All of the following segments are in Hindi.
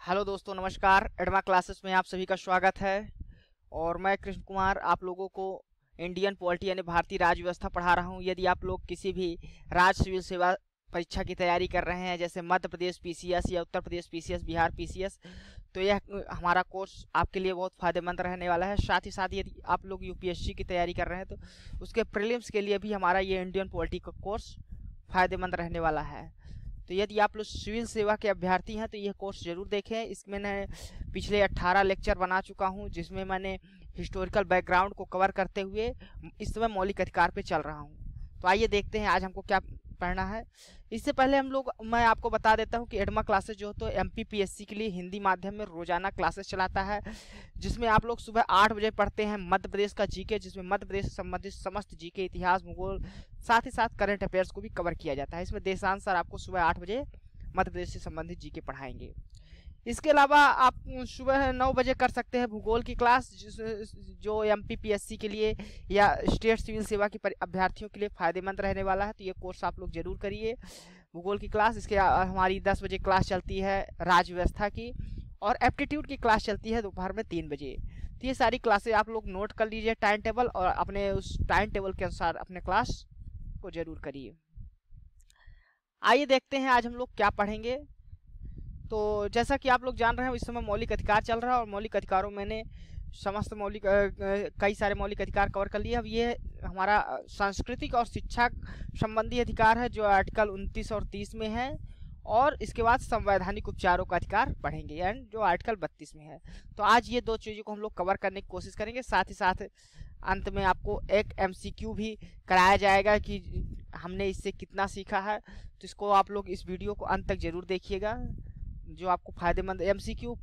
हेलो दोस्तों, नमस्कार। एडमा क्लासेस में आप सभी का स्वागत है। और मैं कृष्ण कुमार आप लोगों को इंडियन पॉलिटी यानी भारतीय राज्य व्यवस्था पढ़ा रहा हूं। यदि आप लोग किसी भी राज्य सिविल सेवा परीक्षा की तैयारी कर रहे हैं, जैसे मध्य प्रदेश पीसीएस या उत्तर प्रदेश पीसीएस, बिहार पीसीएस, तो यह हमारा कोर्स आपके लिए बहुत फायदेमंद रहने वाला है। साथ ही साथ यदि आप लोग यूपीएससी की तैयारी कर रहे हैं तो उसके प्रीलिम्स के लिए भी हमारा ये इंडियन पॉलिटी का कोर्स फायदेमंद रहने वाला है। तो यदि आप लोग सिविल सेवा के अभ्यर्थी हैं तो यह कोर्स जरूर देखें। इसमें मैं पिछले 18 लेक्चर बना चुका हूं, जिसमें मैंने हिस्टोरिकल बैकग्राउंड को कवर करते हुए इस समय मौलिक अधिकार पे चल रहा हूं। तो आइए देखते हैं आज हमको क्या पढ़ना है। इससे पहले मैं आपको बता देता हूं कि एडमा क्लासेस जो तो एमपीपीएससी के लिए हिंदी माध्यम में रोजाना क्लासेस चलाता है, जिसमें आप लोग सुबह 8 बजे पढ़ते हैं मध्य प्रदेश का जीके, जिसमें मध्य प्रदेश से संबंधित समस्त जीके, इतिहास, भूगोल, साथ ही साथ करंट अफेयर्स को भी कवर किया जाता है। इसमें देशांश सर आपको सुबह 8 बजे मध्य प्रदेश से संबंधित जीके पढ़ाएंगे। इसके अलावा आप सुबह 9 बजे कर सकते हैं भूगोल की क्लास, जो एमपीपीएससी के लिए या स्टेट सिविल सेवा के अभ्यर्थियों के लिए फायदेमंद रहने वाला है। तो ये कोर्स आप लोग जरूर करिए, भूगोल की क्लास। इसके हमारी 10 बजे क्लास चलती है राज्य व्यवस्था की, और एप्टीट्यूड की क्लास चलती है दोपहर में 3 बजे। तो ये सारी क्लासें आप लोग नोट कर लीजिए टाइम टेबल, और अपने उस टाइम टेबल के अनुसार अपने क्लास को जरूर करिए। आइए देखते हैं आज हम लोग क्या पढ़ेंगे। तो जैसा कि आप लोग जान रहे हैं, इस समय मौलिक अधिकार चल रहा है, और मौलिक अधिकारों मैंने समस्त कई सारे मौलिक अधिकार कवर कर लिए। अब ये हमारा सांस्कृतिक और शिक्षा संबंधी अधिकार है, जो आर्टिकल 29 और 30 में है, और इसके बाद संवैधानिक उपचारों का अधिकार पढ़ेंगे, यानी जो आर्टिकल 32 में है। तो आज ये दो चीज़ों को हम लोग कवर करने की कोशिश करेंगे। साथ ही साथ अंत में आपको एक एमसीक्यू भी कराया जाएगा कि हमने इससे कितना सीखा है। तो इसको आप लोग इस वीडियो को अंत तक जरूर देखिएगा, जो आपको फायदेमंद। एमसीक्यू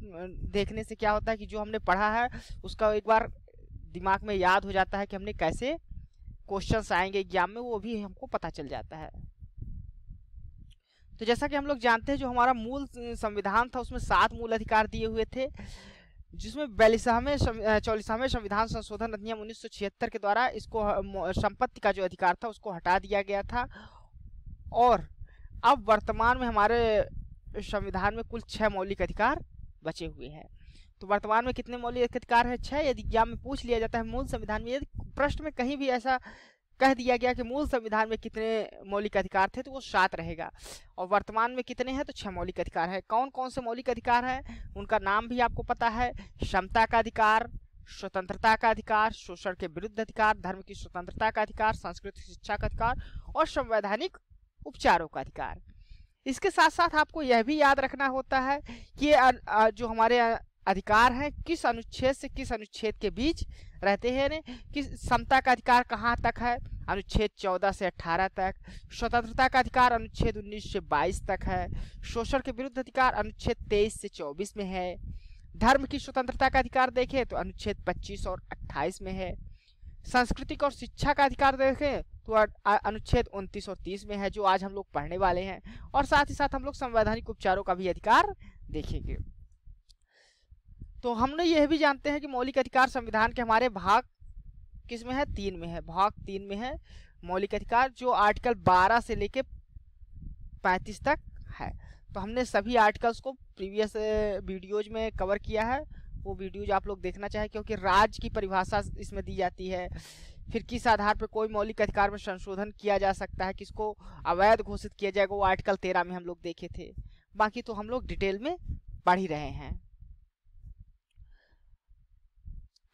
देखने से क्या होता है कि जो हमने पढ़ा है उसका एक बार दिमाग में याद हो जाता है कि हमने कैसे क्वेश्चंस आएंगे एग्जाम में, वो भी हमको पता चल जाता है। तो जैसा कि हम लोग जानते हैं, जो हमारा मूल संविधान था उसमें 7 मूल अधिकार दिए हुए थे, जिसमें 44वें संविधान संशोधन अधिनियम 1976 के द्वारा इसको संपत्ति का जो अधिकार था उसको हटा दिया गया था। और अब वर्तमान में हमारे संविधान में कुल 6 मौलिक अधिकार बचे हुए हैं। तो वर्तमान में कितने मौलिक अधिकार है? 6। यदि एग्जाम में पूछ लिया जाता है मूल संविधान में, यदि प्रश्न में कहीं भी ऐसा कह दिया गया कि मूल संविधान में कितने मौलिक अधिकार थे, तो वो 7 रहेगा। और वर्तमान में कितने हैं? तो 6 मौलिक अधिकार है। कौन कौन से मौलिक अधिकार हैं उनका नाम भी आपको पता है। समता का अधिकार, स्वतंत्रता का अधिकार, शोषण के विरुद्ध अधिकार, धर्म की स्वतंत्रता का अधिकार, सांस्कृतिक शिक्षा का अधिकार, और संवैधानिक उपचारों का अधिकार। इसके साथ साथ आपको यह भी याद रखना होता है कि जो हमारे अधिकार हैं किस अनुच्छेद से किस अनुच्छेद के बीच रहते हैं। कि समता का अधिकार कहाँ तक है? अनुच्छेद 14 से 18 तक। स्वतंत्रता का अधिकार अनुच्छेद 19 से 22 तक है। शोषण के विरुद्ध अधिकार अनुच्छेद 23 से 24 में है। धर्म की स्वतंत्रता का अधिकार देखें तो अनुच्छेद 25 और 28 में है। सांस्कृतिक और शिक्षा का अधिकार देखें तो अनुच्छेद 29 और 30 में है, जो आज हम लोग पढ़ने वाले हैं। और साथ ही साथ हम लोग संवैधानिक उपचारों का भी अधिकार देखेंगे। तो हमने यह भी जानते हैं कि मौलिक अधिकार संविधान के हमारे भाग किस में है? 3 में है। भाग 3 में है मौलिक अधिकार, जो आर्टिकल 12 से लेके 35 तक है। तो हमने सभी आर्टिकल्स को प्रीवियस वीडियोज में कवर किया है, वो वीडियोज आप लोग देखना चाहें, क्योंकि राज्य की परिभाषा इसमें दी जाती है। फिर किस आधार पर कोई मौलिक अधिकार में संशोधन किया जा सकता है, किसको अवैध घोषित किया जाएगा, वो आर्टिकल 13 में हम लोग देखे थे। बाकी तो हम लोग डिटेल में पढ़ ही रहे हैं।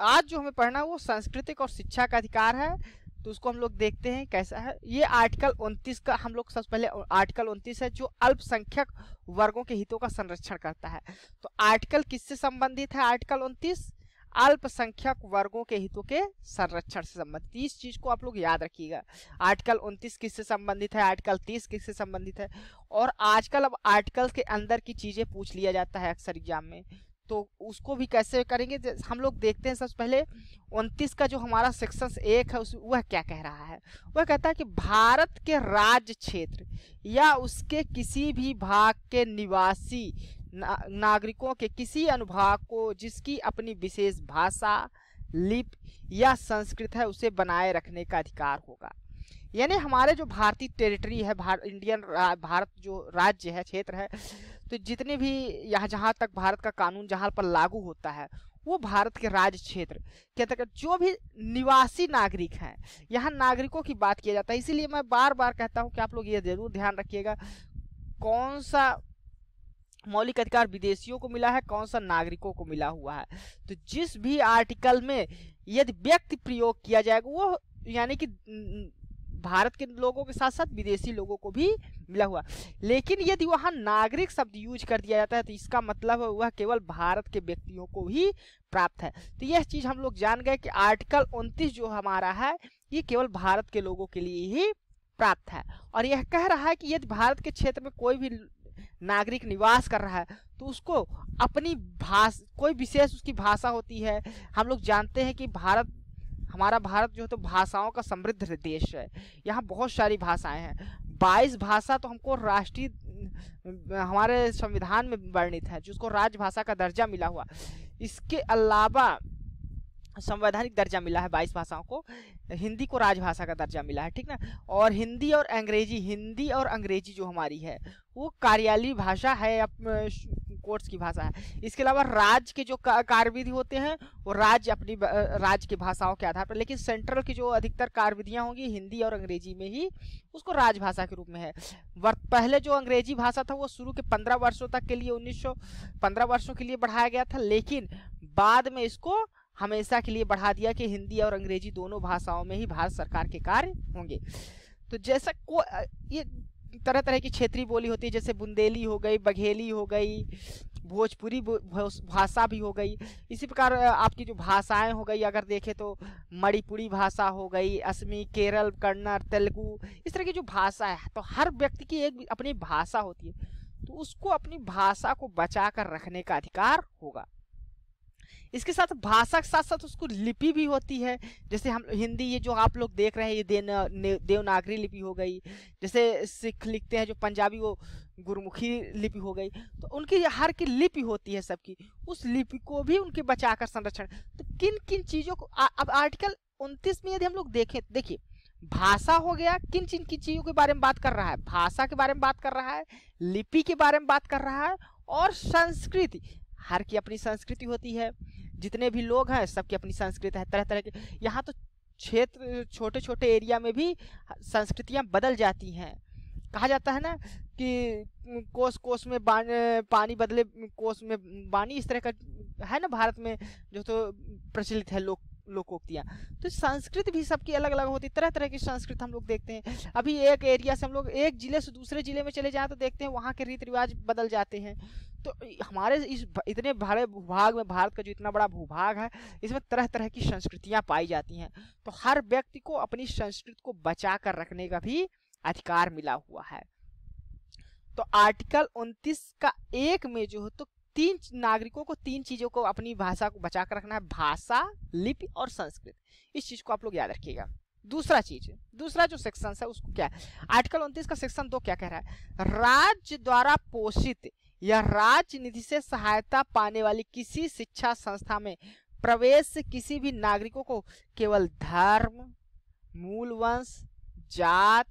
आज जो हमें पढ़ना है वो सांस्कृतिक और शिक्षा का अधिकार है। तो उसको हम लोग देखते हैं कैसा है। ये आर्टिकल 29 का हम लोग सबसे पहले आर्टिकल 29 है, जो अल्पसंख्यक वर्गों के हितों का संरक्षण करता है। तो आर्टिकल किससे संबंधित है? आर्टिकल 29 अल्पसंख्यक वर्गों के हितों के संरक्षण से संबंधित। इस चीज को आप लोग याद रखिएगा। आर्टिकल 29 किससे संबंधित है, आर्टिकल 30 किससे संबंधित है। और आजकल अब आर्टिकल के अंदर की चीजें पूछ लिया जाता है अक्सर एग्जाम में, तो उसको भी कैसे करेंगे हम लोग देखते हैं। सबसे पहले 29 का जो हमारा सेक्शन 1 है वह क्या कह रहा है? वह कहता है कि भारत के राज्य क्षेत्र या उसके किसी भी भाग के निवासी नागरिकों के किसी अनुभाग को जिसकी अपनी विशेष भाषा, लिपि या संस्कृति है उसे बनाए रखने का अधिकार होगा। यानी हमारे जो भारतीय टेरिटरी है, भारत जो राज्य है, क्षेत्र है, तो जितने भी यहाँ जहाँ तक भारत का कानून जहाँ पर लागू होता है वो भारत के राज्य क्षेत्र के अंतर्गत जो भी निवासी नागरिक हैं, यहाँ नागरिकों की बात किया जाता है। इसीलिए मैं बार बार कहता हूँ कि आप लोग ये जरूर ध्यान रखिएगा कौन सा मौलिक अधिकार विदेशियों को मिला है, कौन सा नागरिकों को मिला हुआ है। तो जिस भी आर्टिकल में यदि व्यक्ति प्रयोग किया जाएगा वो यानी कि भारत के लोगों के साथ साथ विदेशी लोगों को भी मिला हुआ, लेकिन यदि वहां नागरिक शब्द यूज कर दिया जाता है तो इसका मतलब वह केवल भारत के व्यक्तियों को ही प्राप्त है। तो यह चीज हम लोग जान गए कि आर्टिकल 29 जो हमारा है ये केवल भारत के लोगों के लिए ही प्राप्त है, और यह कह रहा है कि यदि भारत के क्षेत्र में कोई भी नागरिक निवास कर रहा है तो उसको अपनी भाषा, कोई विशेष उसकी भाषा होती है। हम लोग जानते हैं कि हमारा भारत जो है तो भाषाओं का समृद्ध देश है, यहाँ बहुत सारी भाषाएं हैं। 22 भाषा तो हमको राष्ट्रीय हमारे संविधान में वर्णित है, जिसको राजभाषा का दर्जा मिला हुआ। इसके अलावा संवैधानिक दर्जा मिला है 22 भाषाओं को, हिंदी को राजभाषा का दर्जा मिला है, ठीक ना। और हिंदी और अंग्रेजी जो हमारी है वो कार्यालयीय भाषा है, कोर्ट्स की भाषा है। इसके अलावा राज्य के जो कार्यविधि होते हैं वो राज्य अपनी राज्य की भाषाओं के आधार पर, लेकिन सेंट्रल की जो अधिकतर कार्यविधियां होंगी हिंदी और अंग्रेजी में ही, उसको राजभाषा के रूप में है। पहले जो अंग्रेजी भाषा था वो शुरू के 15 वर्षों तक के लिए 1915 वर्षों के लिए बढ़ाया गया था, लेकिन बाद में इसको हमेशा के लिए बढ़ा दिया कि हिंदी और अंग्रेजी दोनों भाषाओं में ही भारत सरकार के कार्य होंगे। तो जैसा ये तरह तरह की क्षेत्रीय बोली होती है, जैसे बुंदेली हो गई, बघेली हो गई, भोजपुरी भाषा भी हो गई। इसी प्रकार आपकी जो भाषाएं हो गई अगर देखें तो मणिपुरी भाषा हो गई, असमी, केरल, कन्नड़, तेलुगु, इस तरह की जो भाषा है। तो हर व्यक्ति की एक अपनी भाषा होती है, तो उसको अपनी भाषा को बचा कर रखने का अधिकार होगा। इसके साथ भाषा के साथ साथ उसको लिपि भी होती है। जैसे हम हिंदी, ये जो आप लोग देख रहे हैं ये देवनागरी लिपि हो गई, जैसे सिख लिखते हैं जो पंजाबी वो गुरमुखी लिपि हो गई। तो उनकी हर की लिपि होती है सबकी, उस लिपि को भी उनके बचाकर संरक्षण। तो किन किन चीजों को अब आर्टिकल 29 में यदि हम लोग देखें, देखिए भाषा हो गया, किन किन की चीजों के बारे में बात कर रहा है, भाषा के बारे में बात कर रहा है, लिपि के बारे में बात कर रहा है, और संस्कृति, हर की अपनी संस्कृति होती है। जितने भी लोग हैं सबकी अपनी संस्कृति है, तरह तरह के। यहाँ तो क्षेत्र छोटे छोटे एरिया में भी संस्कृतियां बदल जाती हैं। कहा जाता है ना कि कोस कोस में पानी बदले कोस में बानी, इस तरह का है ना भारत में जो तो प्रचलित है लोकोक्तियां। तो संस्कृति भी सबकी अलग अलग होती है, तरह तरह की संस्कृति हम लोग देखते हैं। अभी एक एरिया से हम लोग एक जिले से दूसरे जिले में चले जाएं तो देखते हैं वहाँ के रीति रिवाज बदल जाते हैं। तो हमारे इस इतने बड़े भूभाग में, भारत का जो इतना बड़ा भूभाग है, इसमें तरह तरह की संस्कृतियां पाई जाती हैं। तो हर व्यक्ति को अपनी संस्कृति को बचा कर रखने का भी अधिकार मिला हुआ है। तो आर्टिकल 29 का 1 में जो है तो नागरिकों को 3 चीजों को, अपनी भाषा को बचा कर रखना है, भाषा, लिपि और संस्कृति। इस चीज को आप लोग याद रखिएगा। दूसरा जो सेक्शन है उसको क्या है, आर्टिकल 29 का सेक्शन 2 क्या कह रहा है, राज्य द्वारा पोषित या राज्य निधि से सहायता पाने वाली किसी शिक्षा संस्था में प्रवेश से किसी भी नागरिकों को केवल धर्म, मूल वंश, जात,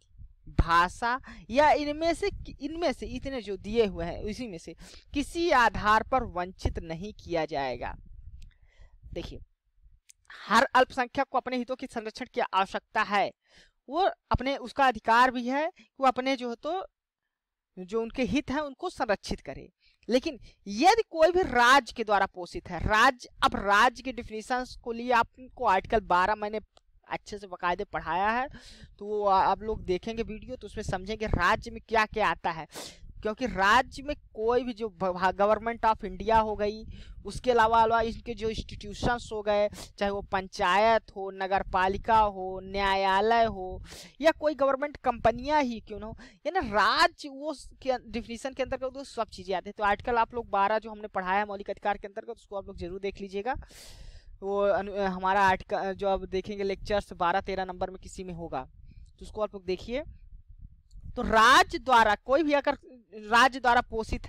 भाषा या इनमें से इतने जो दिए हुए हैं उसी में से किसी आधार पर वंचित नहीं किया जाएगा। देखिए, हर अल्पसंख्यक को अपने हितों के संरक्षण की आवश्यकता है, वो अपने उसका अधिकार भी है कि वो अपने जो तो जो उनके हित हैं उनको संरक्षित करे। लेकिन यदि कोई भी राज्य के द्वारा पोषित है, अब राज्य के डिफिनेशन को लिए आपको आर्टिकल 12 मैंने अच्छे से बकायदे पढ़ाया है, तो वो आप लोग देखेंगे वीडियो तो उसमें समझेंगे राज्य में क्या क्या आता है। क्योंकि राज्य में कोई भी जो गवर्नमेंट ऑफ इंडिया हो गई, उसके अलावा इनके जो इंस्टीट्यूशंस हो गए, चाहे वो पंचायत हो, नगर पालिका हो, न्यायालय हो, या कोई गवर्नमेंट कंपनियां ही क्यों ना हो, यानी राज्य वो डिफिनीशन के अंतर्गत तो सब चीजें आती है। तो आर्टिकल आप लोग 12 जो हमने पढ़ाया है मौलिक अधिकार के अंतर्गत, उसको आप लोग जरूर देख लीजिएगा। वो हमारा आर्टिकल जो आप देखेंगे लेक्चर्स 12-13 नंबर में किसी में होगा, तो उसको आप लोग देखिए। तो राज्य द्वारा कोई भी अगर राज्य द्वारा पोषित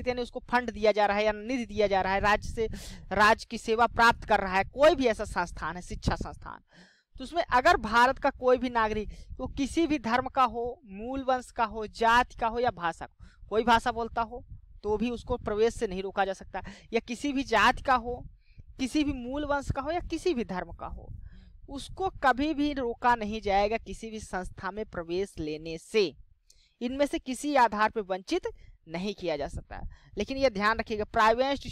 यानी उसको फंड दिया जा रहा है या निधि दिया जा रहा है, राज्य की सेवा प्राप्त कर रहा है कोई भी ऐसा संस्थान है, शिक्षा संस्थान, तो उसमें अगर भारत का कोई भी नागरिक वो किसी भी धर्म का हो, मूल वंश का हो, जाति का हो या भाषा को, कोई भाषा बोलता हो, तो भी उसको प्रवेश से नहीं रोका जा सकता, या किसी भी जाति का हो, किसी भी मूल वंश का हो, या किसी भी धर्म का हो, उसको कभी भी रोका नहीं जाएगा किसी भी संस्था में प्रवेश लेने से। इनमें से किसी आधार पर वंचित नहीं किया जा सकता। लेकिन यह ध्यान रखिएगा, प्राइवेट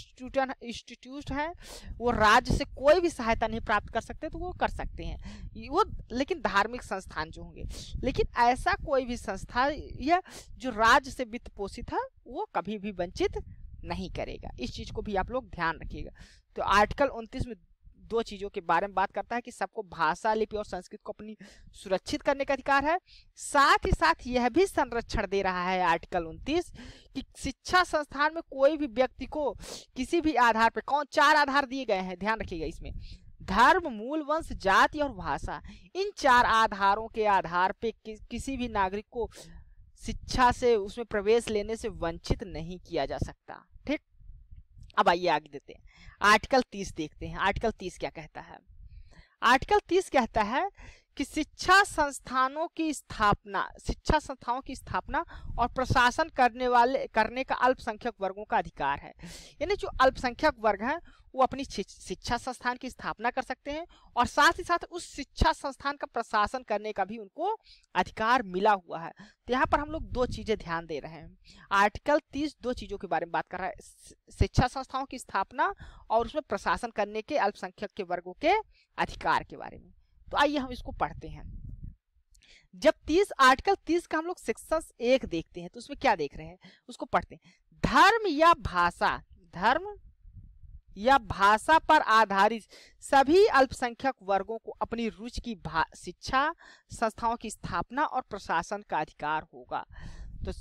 इंस्टीट्यूट है वो राज्य से कोई भी सहायता नहीं प्राप्त कर सकते, तो वो कर सकते हैं वो, लेकिन धार्मिक संस्थान जो होंगे, लेकिन ऐसा कोई भी संस्था या जो राज्य से वित्त पोषित है वो कभी भी वंचित नहीं करेगा। इस चीज को भी आप लोग ध्यान रखिएगा। तो आर्टिकल 29 में दो चीजों के बारे में बात करता है कि सबको भाषा, लिपि और संस्कृति को अपनी सुरक्षित करने का अधिकार है। साथ ही साथ यह भी संरक्षण दे रहा है आर्टिकल 29 कि शिक्षा संस्थान में कोई भी व्यक्ति को किसी भी आधार पर, कौन 4 आधार दिए गए हैं, ध्यान रखिएगा इसमें, धर्म, मूल वंश, जाति और भाषा, इन 4 आधारों के आधार पे किसी भी नागरिक को शिक्षा से उसमें प्रवेश लेने से वंचित नहीं किया जा सकता। ठीक, अब आइए आगे देते हैं, आर्टिकल 30 देखते हैं। आर्टिकल 30 क्या कहता है? आर्टिकल 30 कहता है कि शिक्षा संस्थानों की स्थापना और प्रशासन करने का अल्पसंख्यक वर्गों का अधिकार है। यानी जो अल्पसंख्यक वर्ग हैं वो अपनी शिक्षा संस्थान की स्थापना कर सकते हैं और साथ ही साथ उस शिक्षा संस्थान का प्रशासन करने का भी उनको अधिकार मिला हुआ है। तो यहाँ पर हम लोग 2 चीजें ध्यान दे रहे हैं। आर्टिकल 30 2 चीजों के बारे में बात कर रहा है, शिक्षा संस्थाओं की स्थापना और उसमें प्रशासन करने के अल्पसंख्यक के वर्गों के अधिकार के बारे में। तो आइए हम इसको पढ़ते हैं। जब आर्टिकल 30 का हम लोग सेक्शन 1 देखते हैं तो उसमें क्या देख रहे हैं, उसको पढ़ते हैं। धर्म या भाषा पर आधारित सभी अल्पसंख्यक वर्गों को अपनी रुचि की शिक्षा संस्थाओं की स्थापना और प्रशासन का अधिकार होगा। तो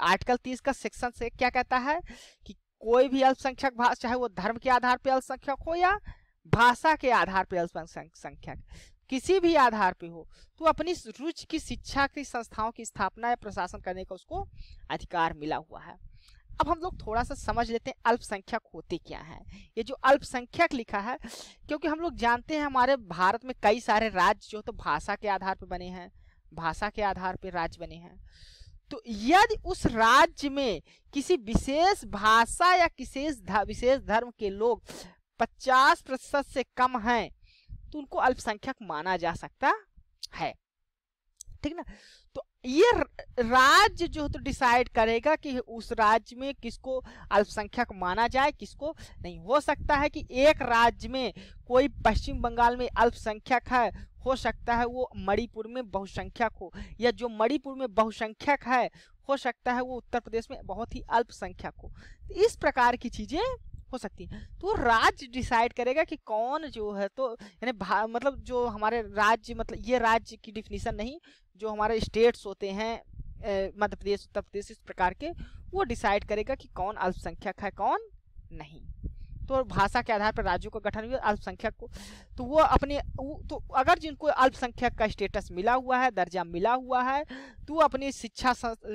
आर्टिकल 30 का सेक्शन से क्या कहता है कि कोई भी अल्पसंख्यक भाषा, चाहे वो धर्म के आधार पर अल्पसंख्यक हो या भाषा के आधार पर अल्पसंख्यक, किसी भी आधार पे हो, तो अपनी रुचि की शिक्षा की संस्थाओं की स्थापना या प्रशासन करने का उसको अधिकार मिला हुआ है। अब हम लोग थोड़ा सा समझ लेते हैं अल्पसंख्यक होते क्या हैं। ये जो अल्पसंख्यक लिखा है, क्योंकि हम लोग जानते हैं हमारे भारत में कई सारे राज्य जो तो भाषा के आधार पर बने हैं, भाषा के आधार पर राज्य बने हैं। तो यदि उस राज्य में किसी विशेष भाषा या विशेष धर्म के लोग 50% से कम हैं तो उनको अल्पसंख्यक माना जा सकता है। ठीक ना? तो ये राज्य जो तो डिसाइड करेगा कि उस राज्य में किसको अल्पसंख्यक माना जाए, किसको नहीं। हो सकता है कि एक राज्य में कोई पश्चिम बंगाल में अल्पसंख्यक है, हो सकता है वो मणिपुर में बहुसंख्यक हो, या जो मणिपुर में बहुसंख्यक है हो सकता है वो उत्तर प्रदेश में बहुत ही अल्पसंख्यक हो। तो इस प्रकार की चीजें हो सकती है। तो राज्य डिसाइड करेगा कि कौन जो है, तो यानी मतलब जो हमारे राज्य, मतलब ये राज्य की डिफिनीशन नहीं, जो हमारे स्टेट्स होते हैं मध्य प्रदेश, उत्तर प्रदेश, इस प्रकार के, वो डिसाइड करेगा कि कौन अल्पसंख्यक है कौन नहीं। तो भाषा के आधार पर राज्यों का गठन हुआ अल्पसंख्यक को, तो वो अपने, तो अगर जिनको अल्पसंख्यक का स्टेटस मिला हुआ है, दर्जा मिला हुआ है, तो अपनी शिक्षा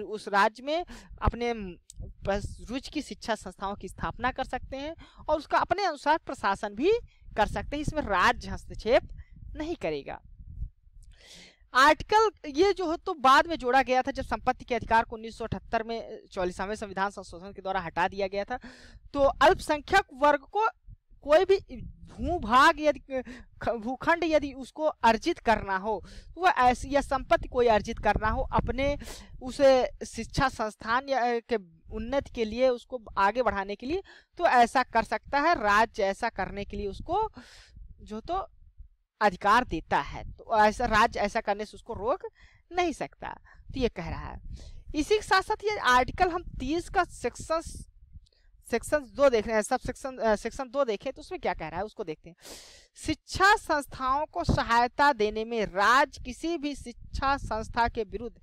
उस राज्य में अपने रुचि की शिक्षा संस्थाओं की स्थापना कर सकते हैं और उसका अपने अनुसार प्रशासन भी कर सकते हैं। इसमें राज्य हस्तक्षेप नहीं करेगा। आर्टिकल ये जो है तो बाद में जोड़ा गया था जब संपत्ति के अधिकार को 1978 में 44वें संविधान संशोधन के द्वारा हटा दिया गया था। तो अल्पसंख्यक वर्ग को कोई भी भूभाग यदि भूखंड यदि उसको अर्जित करना हो, तो वह ऐसी या संपत्ति कोई अर्जित करना हो अपने उसे शिक्षा संस्थान या के उन्नति के लिए, उसको आगे बढ़ाने के लिए, तो ऐसा कर सकता है। राज्य ऐसा करने के लिए उसको जो तो अधिकार देता है, तो ऐसा राज्य ऐसा करने से उसको रोक नहीं सकता। तो ये कह रहा है। इसी के साथ साथ ये आर्टिकल हम 30 का सेक्शन 2 देख रहे हैं, सब सेक्शन 2 देखें तो उसमें क्या कह रहा है उसको देखते हैं। शिक्षा संस्थाओं को सहायता देने में राज्य किसी भी शिक्षा संस्था के विरुद्ध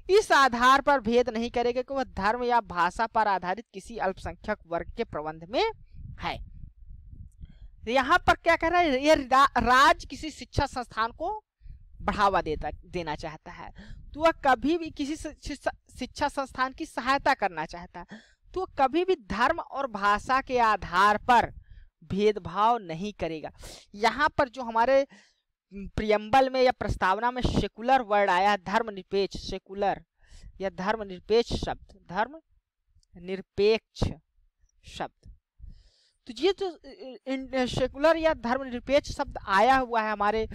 इस आधार पर भेद नहीं करेगा कि वह धर्म या भाषा पर आधारित किसी अल्पसंख्यक वर्ग के प्रबंध में है। यहाँ पर क्या कह रहा है, ये राज्य किसी शिक्षा संस्थान को बढ़ावा देना चाहता है, तो वह कभी भी किसी शिक्षा संस्थान की सहायता करना चाहता है, तो कभी भी धर्म और भाषा के आधार पर भेदभाव नहीं करेगा। यहाँ पर जो हमारे प्रियम्बल में या प्रस्तावना में सेकुलर वर्ड आया, धर्मनिरपेक्ष, सेकुलर या धर्मनिरपेक्ष शब्द, धर्मनिरपेक्ष निरपेक्ष शब्द। तो ये जो सेकुलर या धर्मनिरपेक्ष शब्द आया हुआ है हमारे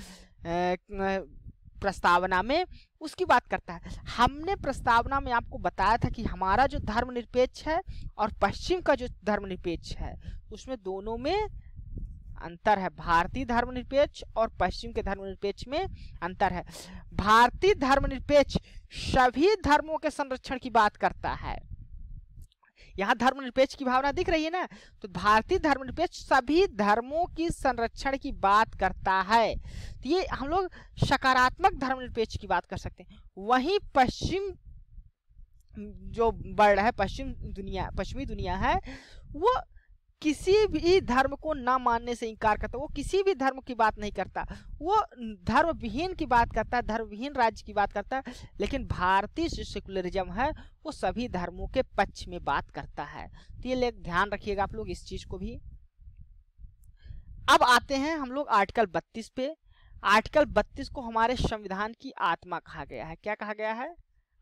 प्रस्तावना में, उसकी बात करता है। हमने प्रस्तावना में आपको बताया था कि हमारा जो धर्मनिरपेक्ष है और पश्चिम का जो धर्मनिरपेक्ष है उसमें दोनों में अंतर है। भारतीय धर्मनिरपेक्ष और पश्चिम के धर्मनिरपेक्ष में अंतर है। भारतीय धर्मनिरपेक्ष सभी धर्मों के संरक्षण की बात करता है। यहाँ धर्मनिरपेक्ष की भावना दिख रही है ना, तो भारतीय धर्मनिरपेक्ष सभी धर्मों की संरक्षण की बात करता है। तो ये हम लोग सकारात्मक धर्मनिरपेक्ष की बात कर सकते हैं। वहीं पश्चिम जो वर्ल्ड है, पश्चिमी दुनिया है, वो किसी भी धर्म को ना मानने से इनकार करता है। वो किसी भी धर्म की बात नहीं करता, वो धर्म विहीन की बात करता है, धर्म विहीन राज्य की बात करता है। लेकिन भारतीय जो सेकुलरिज्म है वो सभी धर्मों के पक्ष में बात करता है। तो ये ध्यान रखिएगा आप लोग इस चीज को भी। अब आते हैं हम लोग आर्टिकल 32 पे। आर्टिकल 32 को हमारे संविधान की आत्मा कहा गया है। क्या कहा गया है?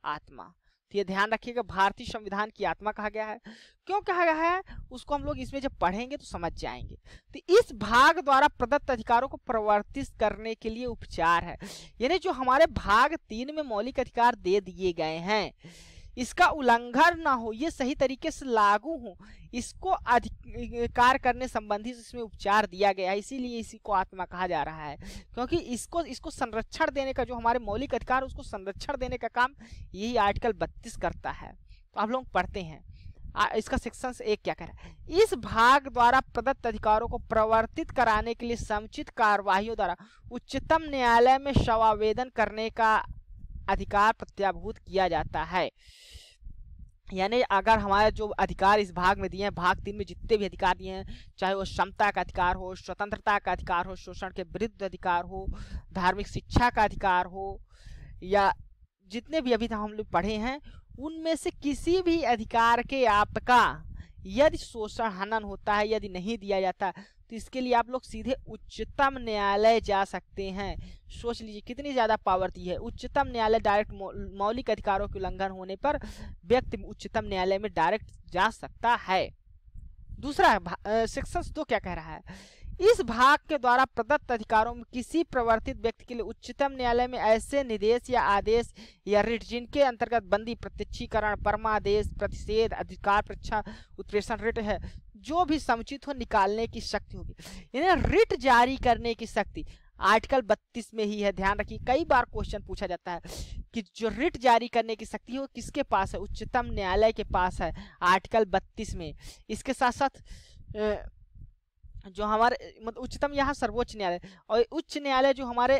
आत्मा। तो ये ध्यान रखिएगा, भारतीय संविधान की आत्मा कहा गया है। क्यों कहा गया है उसको हम लोग इसमें जब पढ़ेंगे तो समझ जाएंगे। तो इस भाग द्वारा प्रदत्त अधिकारों को प्रवर्तित करने के लिए उपचार है, यानी जो हमारे भाग 3 में मौलिक अधिकार दे दिए गए हैं, इसका उल्लंघन ना हो, ये सही तरीके से लागू हो, इसको अधिकार करने संबंधी इसमें उपचार दिया गया है। इसीलिए इसी को आत्मा कहा जा रहा है, क्योंकि इसको संरक्षण देने का, जो हमारे मौलिक अधिकार उसको संरक्षण देने का काम यही आर्टिकल 32 करता है। तो आप लोग पढ़ते हैं इसका सेक्शन 1 क्या कह रहा है। इस भाग द्वारा प्रदत्त अधिकारों को प्रवर्तित कराने के लिए समुचित कार्यवाहियों द्वारा उच्चतम न्यायालय में शवावेदन करने का अधिकार प्रत्याभूत किया जाता है। यानी अगर हमारे जो अधिकार इस भाग में दिए हैं, भाग 3 में जितने भी अधिकार दिए हैं, चाहे वो समता का अधिकार हो, स्वतंत्रता का अधिकार हो, शोषण के विरुद्ध अधिकार हो, धार्मिक शिक्षा का अधिकार हो, या जितने भी अभी हम लोग पढ़े हैं, उनमें से किसी भी अधिकार के आपका यदि शोषण हनन होता है, यदि नहीं दिया जाता, तो इसके लिए आप लोग सीधे उच्चतम न्यायालय जा सकते हैं। सोच लीजिए कितनी ज्यादा पावर दी है। उच्चतम न्यायालय डायरेक्ट मौलिक अधिकारों के उल्लंघन होने पर व्यक्ति उच्चतम न्यायालय में डायरेक्ट जा सकता है। दूसरा है सेक्शन 2 क्या कह रहा है। इस भाग के द्वारा प्रदत्त अधिकारों में किसी प्रवर्तित व्यक्ति के लिए उच्चतम न्यायालय में ऐसे निर्देश या आदेश या रिट जिनके अंतर्गत बंदी, प्रत्यक्षीकरण, परमादेश, प्रतिषेध, अधिकार परीक्षा, उत्प्रेषण रिट है, जो भी समुचित हो निकालने की शक्ति होगी। यानी रिट जारी करने की शक्ति आर्टिकल 32 में ही है। ध्यान रखिए, कई बार क्वेश्चन पूछा जाता है कि जो रिट जारी करने की शक्ति है वो किसके पास है? उच्चतम न्यायालय के पास है, आर्टिकल 32 में। इसके साथ साथ जो हमारे मतलब उच्चतम यहाँ सर्वोच्च न्यायालय, और उच्च न्यायालय जो हमारे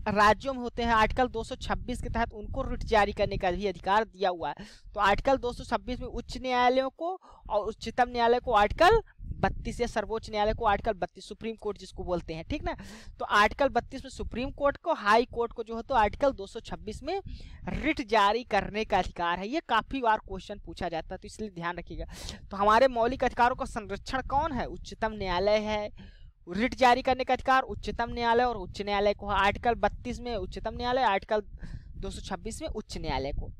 राज्यों में होते हैं, आर्टिकल 226 के तहत उनको रिट जारी करने का भी अधिकार दिया हुआ है। तो आर्टिकल 226 में उच्च न्यायालयों को और उच्चतम न्यायालय को आर्टिकल 32 या सर्वोच्च न्यायालय को आर्टिकल 32, सुप्रीम कोर्ट जिसको बोलते हैं, ठीक ना। तो आर्टिकल 32 में सुप्रीम कोर्ट को, हाई कोर्ट को जो है तो आर्टिकल 226 में रिट जारी करने का अधिकार है। ये काफी बार क्वेश्चन पूछा जाता है, तो इसलिए ध्यान रखिएगा। तो हमारे मौलिक अधिकारों का संरक्षण कौन है? उच्चतम न्यायालय है। रिट जारी करने का अधिकार उच्चतम न्यायालय और उच्च न्यायालय को। आर्टिकल 32 में उच्चतम न्यायालय, आर्टिकल 226 में उच्च न्यायालय को।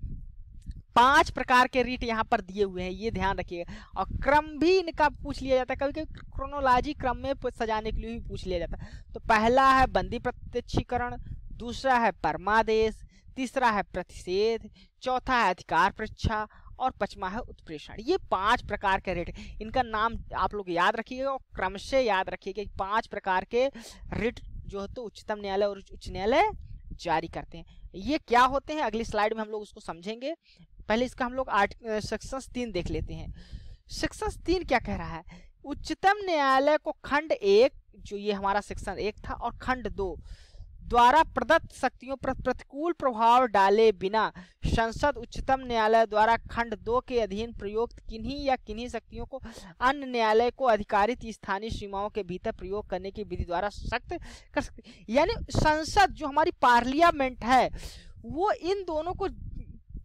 5 प्रकार के रिट यहाँ पर दिए हुए हैं, ये ध्यान रखिएगा। और क्रम भी इनका पूछ लिया जाता है, कभी कभी क्रोनोलॉजी क्रम में सजाने के लिए भी पूछ लिया जाता है। तो पहला है बंदी प्रत्यक्षीकरण, दूसरा है परमादेश, तीसरा है प्रतिषेध, चौथा है अधिकार परीक्षा और 5वां है उत्प्रेषण। ये 5 प्रकार के रिट, इनका नाम आप लोग याद रखिएगा और क्रम से याद रखिएगा। 5 प्रकार के रिट जो है तो उच्चतम न्यायालय और उच्च न्यायालय जारी करते हैं। ये क्या होते हैं अगली स्लाइड में हम लोग उसको समझेंगे। पहले इसका हम लोग सेक्शन 3 देख लेते हैं। सेक्शन 3 क्या कह रहा है? उच्चतम न्यायालय को खंड 1, जो ये हमारा सेक्शन 1 था, और खंड 2 द्वारा प्रदत्त शक्तियों पर प्रतिकूल प्रभाव डाले बिना संसद उच्चतम न्यायालय द्वारा खंड 2 के अधीन प्रयुक्त किन्हीं या किन्हीं शक्तियों को अन्य न्यायालय को अधिकारित स्थानीय सीमाओं के भीतर प्रयोग करने की विधि द्वारा सख्त कर सकते। यानी संसद जो हमारी पार्लियामेंट है वो इन दोनों को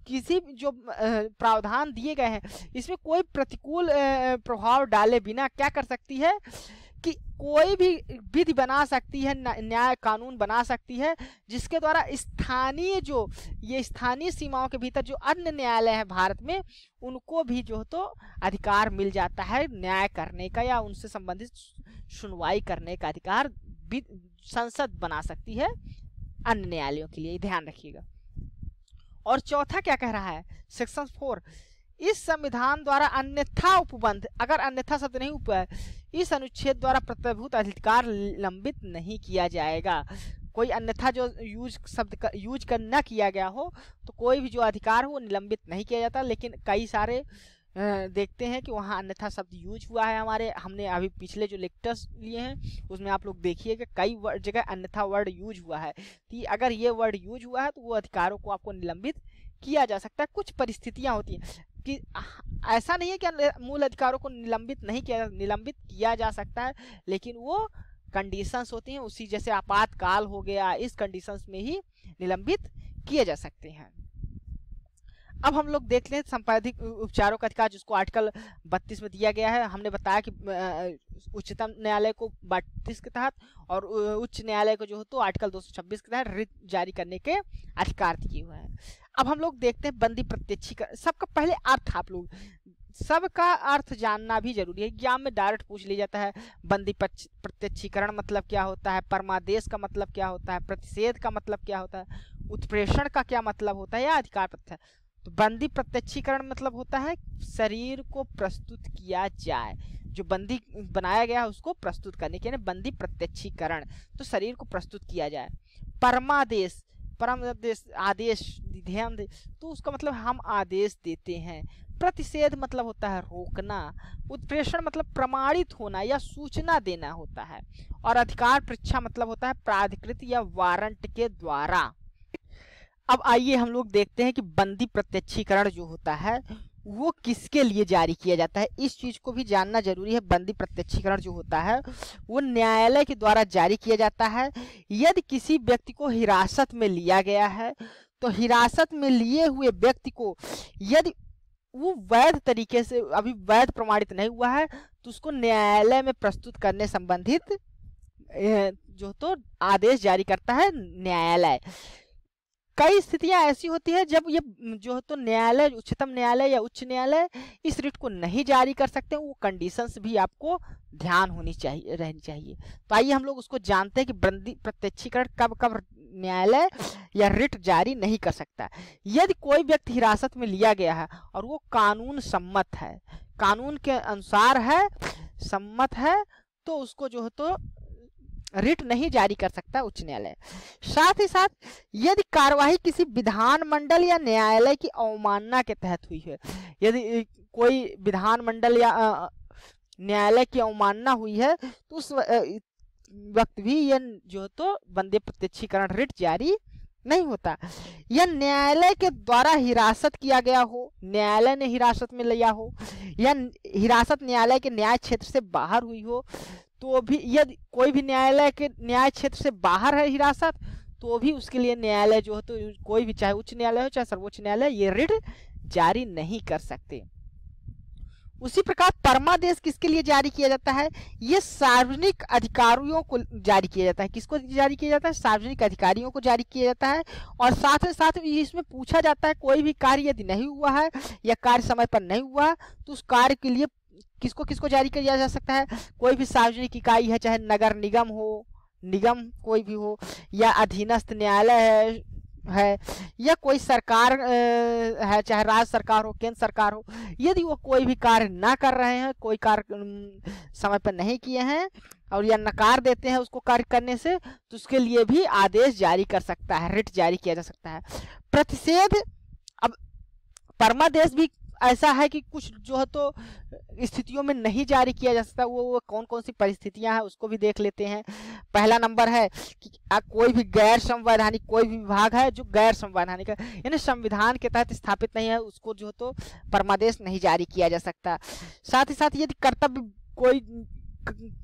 किसी जो प्रावधान दिए गए हैं इसमें कोई प्रतिकूल प्रभाव डाले बिना क्या कर सकती है कि कोई भी विधि बना सकती है, न्याय कानून बना सकती है, जिसके द्वारा स्थानीय जो ये स्थानीय सीमाओं के भीतर जो अन्य न्यायालय है भारत में, उनको भी जो तो अधिकार मिल जाता है न्याय करने का या उनसे संबंधित सुनवाई करने का अधिकार संसद बना सकती है अन्य न्यायालयों के लिए, ध्यान रखिएगा। और चौथा क्या कह रहा है, सेक्शन 4, इस संविधान द्वारा अन्यथा उपबंध, अगर अन्यथा शब्द नहीं हुआ, इस अनुच्छेद द्वारा प्रतिभूत अधिकार लंबित नहीं किया जाएगा। कोई अन्यथा जो शब्द यूज कर न किया गया हो तो कोई भी जो अधिकार हो वो निलंबित नहीं किया जाता। लेकिन कई सारे देखते हैं कि वहाँ अन्यथा शब्द यूज हुआ है, हमने अभी पिछले जो लेक्चर्स लिए हैं उसमें आप लोग देखिए कि कई जगह अन्यथा वर्ड यूज हुआ है। तो अगर ये वर्ड यूज हुआ है तो वो अधिकारों को आपको निलंबित किया जा सकता है। कुछ परिस्थितियां होती हैं कि ऐसा नहीं है कि मूल अधिकारों को निलंबित किया जा सकता है, लेकिन वो कंडीशंस होती हैं, उसी जैसे आपातकाल हो गया, इस कंडीशंस में ही निलंबित किए जा सकते हैं। अब हम लोग देख लें संवैधानिक उपचारों का अधिकार, जिसको आर्टिकल 32 में दिया गया है। हमने बताया कि उच्चतम न्यायालय को 32 के तहत और उच्च न्यायालय को जो है तो आर्टिकल 226 के तहत रिट जारी करने के अधिकार दिए हुए हैं। अब हम लोग देखते हैं बंदी प्रत्यक्षीकरण। सबका पहले अर्थ, आप लोग सबका अर्थ जानना भी जरूरी है, एग्जाम में डायरेक्ट पूछ लिया जाता है। बंदी प्रत्यक्षीकरण मतलब क्या होता है, परमादेश का मतलब क्या होता है, प्रतिषेध का मतलब क्या होता है, उत्प्रेषण का क्या मतलब होता है, या अधिकार प्रत्याहार। तो बंदी प्रत्यक्षीकरण मतलब होता है शरीर को प्रस्तुत किया जाए, जो बंदी बनाया गया है उसको प्रस्तुत करने के लिए बंदी प्रत्यक्षीकरण, तो शरीर को प्रस्तुत किया जाए। परमादेश आदेश, ध्यान दे, तो उसका मतलब हम आदेश देते हैं। प्रतिषेध मतलब होता है रोकना। उत्प्रेषण मतलब प्रमाणित होना या सूचना देना होता है। और अधिकार परीक्षा मतलब होता है प्राधिकृत या वारंट के द्वारा। अब आइए हम लोग देखते हैं कि बंदी प्रत्यक्षीकरण जो होता है वो किसके लिए जारी किया जाता है, इस चीज को भी जानना जरूरी है। बंदी प्रत्यक्षीकरण जो होता है वो न्यायालय के द्वारा जारी किया जाता है। यदि किसी व्यक्ति को हिरासत में लिया गया है तो हिरासत में लिए हुए व्यक्ति को यदि वो वैध तरीके से अभी वैध प्रमाणित नहीं हुआ है तो उसको न्यायालय में प्रस्तुत करने संबंधित जो तो आदेश जारी करता है न्यायालय। कई स्थितियां ऐसी होती है जब ये जो तो न्यायालय, उच्चतम न्यायालय या उच्च न्यायालय इस रिट को नहीं जारी कर सकते, वो कंडीशंस भी आपको ध्यान रहनी चाहिए। तो आइए हम लोग उसको जानते हैं कि बंदी प्रत्यक्षीकरण कब कब न्यायालय या रिट जारी नहीं कर सकता। यदि कोई व्यक्ति हिरासत में लिया गया है और वो कानून सम्मत है, कानून के अनुसार है, सम्मत है, तो उसको जो है तो रिट नहीं जारी कर सकता उच्च न्यायालय। साथ ही साथ यदि कार्यवाही किसी विधानमंडल या न्यायालय की अवमानना के तहत हुई है, यदि कोई विधानमंडल या न्यायालय की अवमानना हुई है तो उस वक्त भी यह जो तो बंदी प्रत्यक्षीकरण रिट जारी नहीं होता। यह न्यायालय के द्वारा हिरासत किया गया हो, न्यायालय ने हिरासत में लिया हो, या हिरासत न्यायालय के न्याय क्षेत्र से बाहर हुई हो, तो भी यदि कोई भी न्यायालय के न्याय क्षेत्र से बाहर है हिरासत, तो भी उसके लिए न्यायालय जो है तो कोई भी, चाहे उच्च न्यायालय हो चाहे सर्वोच्च न्यायालय, ये रिट जारी नहीं कर सकते। उसी प्रकार परमादेश किसके लिए जारी किया जाता है, ये सार्वजनिक अधिकारियों को जारी किया जाता है। किसको जारी किया जाता है, सार्वजनिक अधिकारियों को जारी किया जाता है। और साथ ही साथ इसमें पूछा जाता है कोई भी कार्य यदि नहीं हुआ है या कार्य समय पर नहीं हुआ तो उस कार्य के लिए किसको किसको जारी किया जा सकता है। कोई भी सार्वजनिक इकाई है, चाहे नगर निगम हो, निगम कोई भी हो, या अधीनस्थ न्यायालय है, या कोई सरकार है, चाहे राज्य सरकार हो, केंद्र सरकार हो, यदि वो कोई भी कार्य ना कर रहे हैं, कोई कार्य समय पर नहीं किए हैं और या नकार देते हैं उसको कार्य करने से, तो उसके लिए भी आदेश जारी कर सकता है, रिट जारी किया जा सकता है। प्रतिषेध, अब परमादेश भी ऐसा है कि कुछ जो है तो स्थितियों में नहीं जारी किया जा सकता। वो कौन कौन सी परिस्थितियां हैं उसको भी देख लेते हैं। पहला नंबर है कि कोई भी गैर संवैधानिक कोई भी विभाग है जो गैर संवैधानिक है, यानी संविधान के तहत स्थापित नहीं है, उसको जो तो परमादेश नहीं जारी किया जा सकता। साथ ही साथ यदि कर्तव्य कोई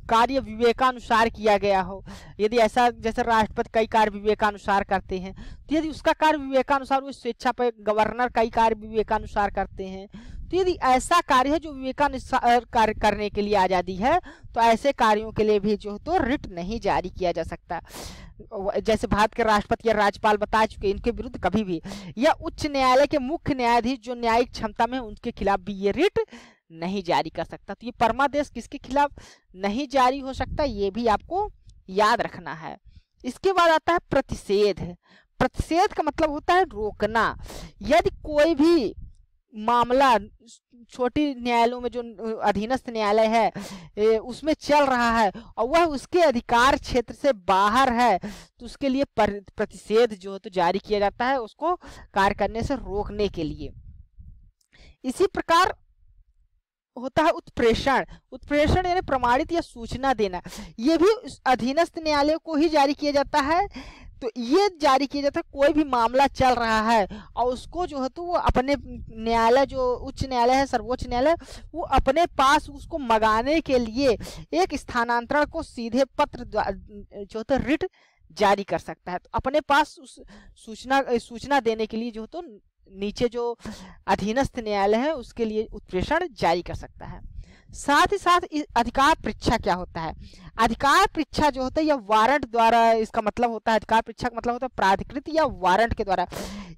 कार्य विवेकानुसार किया गया हो, यदि ऐसा जैसे राष्ट्रपति कई कार्य विवेकानुसार करते हैं, तो यदि उसका कार्य विवेकानुसार, वो स्वेच्छा पर गवर्नर कई कार्य विवेकानुसार करते हैं, तो यदि ऐसा कार्य है जो विवेकानुसार कार्य करने के लिए आज़ादी है, तो ऐसे कार्यों के लिए भी जो तो रिट नहीं जारी किया जा सकता। जैसे भारत के राष्ट्रपति या राज्यपाल बता चुके, इनके विरुद्ध कभी भी, या उच्च न्यायालय के मुख्य न्यायाधीश जो न्यायिक क्षमता में, उनके खिलाफ भी ये रिट नहीं जारी कर सकता। तो ये परमादेश किसके खिलाफ नहीं जारी हो सकता, ये भी आपको याद रखना है। इसके बाद आता है प्रतिषेध। प्रतिषेध का मतलब होता है रोकना। यदि कोई भी मामला छोटी न्यायालयों में जो अधीनस्थ न्यायालय है उसमें चल रहा है और वह उसके अधिकार क्षेत्र से बाहर है, तो उसके लिए प्रतिषेध जो है तो जारी किया जाता है, उसको कार्य करने से रोकने के लिए। इसी प्रकार होता है उत्प्रेषण। उत्प्रेषण यानी प्रमाणित या सूचना देना, ये भी अधीनस्थ न्यायालय को ही जारी किया जाता है। तो ये जारी किया जाता है, कोई भी मामला चल रहा है और उसको जो है तो वो अपने न्यायालय, जो उच्च न्यायालय है, सर्वोच्च न्यायालय, वो अपने पास उसको मंगाने के लिए एक स्थानांतरण को सीधे पत्र जो तो रिट जारी कर सकता है। तो अपने पास उस सूचना देने के लिए जो तो नीचे जो अधीनस्थ न्यायालय है उसके लिए उत्प्रेषण जारी कर सकता है। साथ ही साथ अधिकार परीक्षा क्या होता है? अधिकार परीक्षा जो होता है या वारंट द्वारा, इसका मतलब होता है, अधिकार परीक्षा का मतलब होता है प्राधिकृत या वारंट के द्वारा।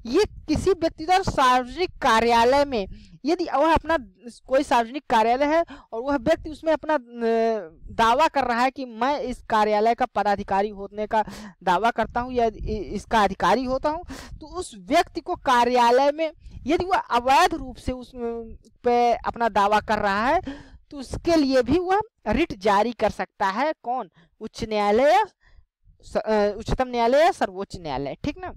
ये किसी व्यक्ति द्वारा सार्वजनिक कार्यालय में, यदि वह अपना कोई सार्वजनिक कार्यालय है और वह व्यक्ति उसमें अपना दावा कर रहा है कि मैं इस कार्यालय का पदाधिकारी होने का दावा करता हूं या इसका अधिकारी होता हूं, तो उस व्यक्ति को कार्यालय में यदि वह अवैध रूप से उस पे अपना दावा कर रहा है, तो उसके लिए भी वह रिट जारी कर सकता है। कौन? उच्च न्यायालय या उच्चतम न्यायालय या सर्वोच्च न्यायालय, ठीक ना,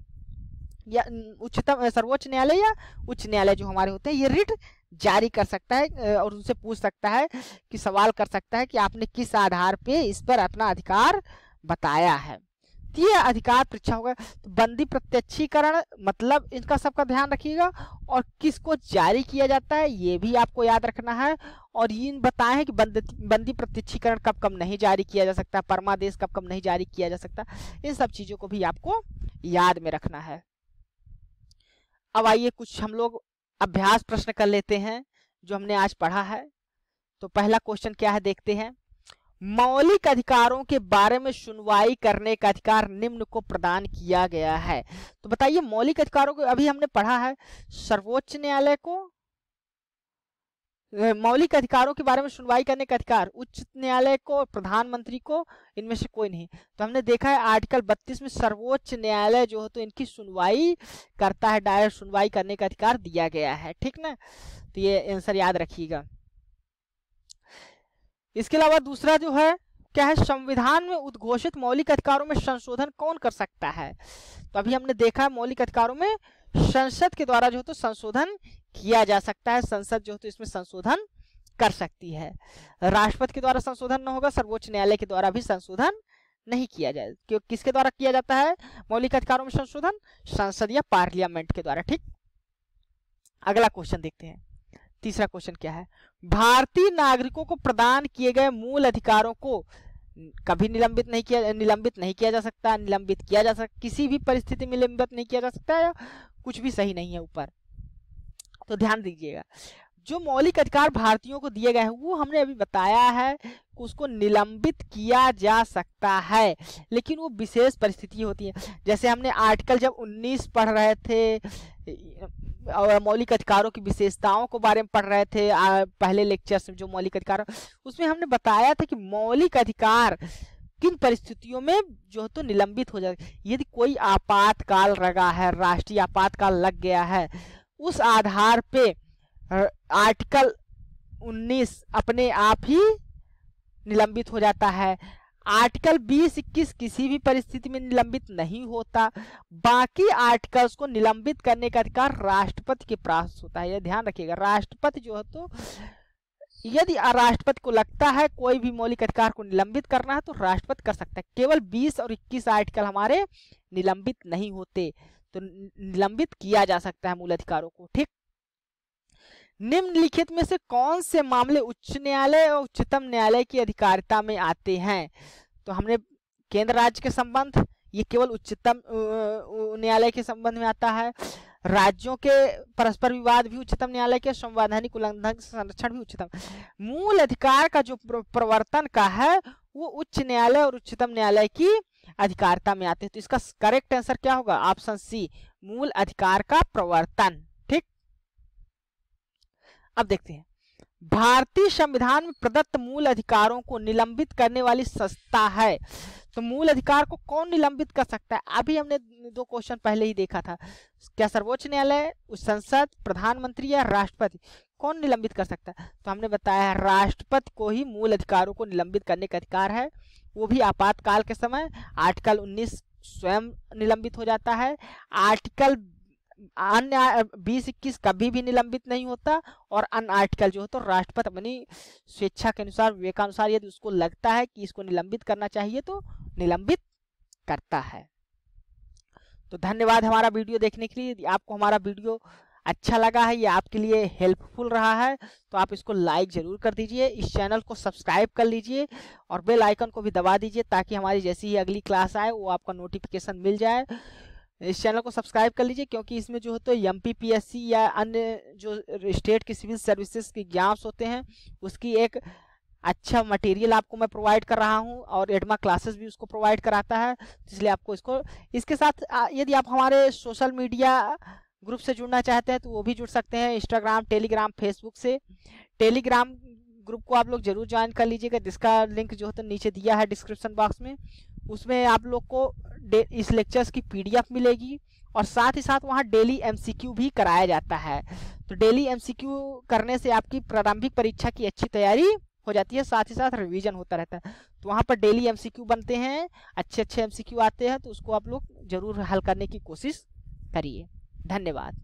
या उच्चतम सर्वोच्च न्यायालय या उच्च न्यायालय जो हमारे होते हैं, ये रिट जारी कर सकता है और उनसे पूछ सकता है कि सवाल कर सकता है कि आपने किस आधार पे इस पर अपना अधिकार बताया है। तो ये अधिकार परीक्षा होगा। तो बंदी प्रत्यक्षीकरण मतलब इनका सबका ध्यान रखिएगा, और किसको जारी किया जाता है ये भी आपको याद रखना है। और ये बताएं है कि बंदी प्रत्यक्षीकरण कब कब नहीं जारी किया जा सकता, परमादेश कब कब नहीं जारी किया जा सकता, इन सब चीजों को भी आपको याद में रखना है। अब आइए कुछ हम लोग अभ्यास प्रश्न कर लेते हैं जो हमने आज पढ़ा है। तो पहला क्वेश्चन क्या है देखते हैं। मौलिक अधिकारों के बारे में सुनवाई करने का अधिकार निम्न को प्रदान किया गया है। तो बताइए मौलिक अधिकारों को अभी हमने पढ़ा है, सर्वोच्च न्यायालय को मौलिक अधिकारों के बारे में सुनवाई करने का अधिकार, उच्च न्यायालय को, प्रधानमंत्री को, इनमें से कोई नहीं। तो हमने देखा है आर्टिकल 32 में सर्वोच्च न्यायालय जो है तो इनकी सुनवाई करता है, डायरेक्ट सुनवाई करने का अधिकार दिया गया है, ठीक ना। तो ये आंसर याद रखिएगा। इसके अलावा दूसरा जो है क्या है, संविधान में उद्घोषित मौलिक अधिकारों में संशोधन कौन कर सकता है। तो अभी हमने देखा है मौलिक अधिकारों में संसद के द्वारा जो है तो संशोधन किया जा सकता है। संसद जो है तो इसमें संशोधन कर सकती है। राष्ट्रपति के द्वारा संशोधन न होगा, सर्वोच्च न्यायालय के द्वारा भी संशोधन नहीं किया जाए। क्यों, किसके द्वारा किया जाता है मौलिक अधिकारों में संशोधन? संसद या पार्लियामेंट के द्वारा, ठीक। अगला क्वेश्चन देखते हैं। तीसरा क्वेश्चन क्या है, भारतीय नागरिकों को प्रदान किए गए मूल अधिकारों को कभी निलंबित नहीं किया जा सकता, निलंबित किया जा सकता, किसी भी परिस्थिति में निलंबित नहीं किया जा सकता, या कुछ भी सही नहीं है ऊपर। तो ध्यान दीजिएगा, जो मौलिक अधिकार भारतीयों को दिए गए हैं वो हमने अभी बताया है कि उसको निलंबित किया जा सकता है, लेकिन वो विशेष परिस्थिति होती है। जैसे हमने आर्टिकल जब 19 पढ़ रहे थे और मौलिक अधिकारों की विशेषताओं के बारे में पढ़ रहे थे पहले लेक्चर्स में, जो मौलिक अधिकार, उसमें हमने बताया था कि मौलिक अधिकार किन परिस्थितियों में जो तो निलंबित हो जाए। यदि कोई आपातकाल लगा है, राष्ट्रीय आपातकाल लग गया है, उस आधार पे आर्टिकल 19 अपने आप ही निलंबित हो जाता है। आर्टिकल 20-21 किसी भी परिस्थिति में निलंबित नहीं होता। बाकी आर्टिकल्स को निलंबित करने का अधिकार राष्ट्रपति के पास होता है, यह ध्यान रखिएगा। राष्ट्रपति जो है तो यदि राष्ट्रपति को लगता है कोई भी मौलिक अधिकार को निलंबित करना है तो राष्ट्रपति कर सकता है। केवल 20 और 21 आर्टिकल हमारे निलंबित नहीं होते, तो निलंबित किया जा सकता है मूल अधिकारों को, ठीक। निम्नलिखित में से कौन से मामले उच्च न्यायालय और उच्चतम न्यायालय की अधिकारिता में आते हैं? तो हमने केंद्र राज्य के संबंध, ये केवल उच्चतम न्यायालय के संबंध में आता है। राज्यों के परस्पर विवाद भी उच्चतम न्यायालय के, संवैधानिक उल्लंघन संरक्षण भी उच्चतम। मूल अधिकार का जो प्रवर्तन का है वो उच्च न्यायालय और उच्चतम न्यायालय की अधिकारिता में आते हैं। तो इसका करेक्ट आंसर क्या होगा? ऑप्शन सी, मूल अधिकार का प्रवर्तन। ठीक, अब देखते हैं, भारतीय संविधान में प्रदत्त मूल अधिकारों को निलंबित करने वाली संस्था है। तो मूल अधिकार को कौन निलंबित कर सकता है? अभी हमने 2 क्वेश्चन पहले ही देखा था, क्या सर्वोच्च न्यायालय, संसद, प्रधानमंत्री या राष्ट्रपति, कौन निलंबित कर सकता है? तो हमने बताया राष्ट्रपति को ही मूल अधिकारों को निलंबित करने का अधिकार है, वो भी आपातकाल के समय। आर्टिकल 19 स्वयं निलंबित हो जाता है, आर्टिकल अन्य 20-21 कभी भी निलंबित नहीं होता, और अन्य आर्टिकल जो है तो राष्ट्रपति अपनी स्वेच्छा के अनुसार, विवेकानुसार यदि उसको लगता है कि इसको निलंबित करना चाहिए तो निलंबित करता है। तो धन्यवाद हमारा वीडियो देखने के लिए। यदि आपको हमारा वीडियो अच्छा लगा है, ये आपके लिए हेल्पफुल रहा है, तो आप इसको लाइक जरूर कर दीजिए, इस चैनल को सब्सक्राइब कर लीजिए और बेल आइकन को भी दबा दीजिए, ताकि हमारी जैसी ही अगली क्लास आए वो आपका नोटिफिकेशन मिल जाए। इस चैनल को सब्सक्राइब कर लीजिए, क्योंकि इसमें जो है तो MPPSC या अन्य जो स्टेट की सिविल सर्विसेज के एग्जाम्स होते हैं उसकी एक अच्छा मटेरियल आपको मैं प्रोवाइड कर रहा हूं, और एडमा क्लासेस भी उसको प्रोवाइड कराता है। इसलिए आपको इसके साथ यदि आप हमारे सोशल मीडिया ग्रुप से जुड़ना चाहते हैं तो वो भी जुड़ सकते हैं, इंस्टाग्राम, टेलीग्राम, फेसबुक से। टेलीग्राम ग्रुप को आप लोग जरूर ज्वाइन कर लीजिएगा, जिसका लिंक जो है तो नीचे दिया है डिस्क्रिप्शन बॉक्स में। उसमें आप लोग को इस लेक्चर्स की PDF मिलेगी, और साथ ही साथ वहाँ डेली MCQ भी कराया जाता है। तो डेली MCQ करने से आपकी प्रारंभिक परीक्षा की अच्छी तैयारी हो जाती है, साथ ही साथ रिवीजन होता रहता है। तो वहाँ पर डेली MCQ बनते हैं, अच्छे MCQ आते हैं, तो उसको आप लोग जरूर हल करने की कोशिश करिए। धन्यवाद।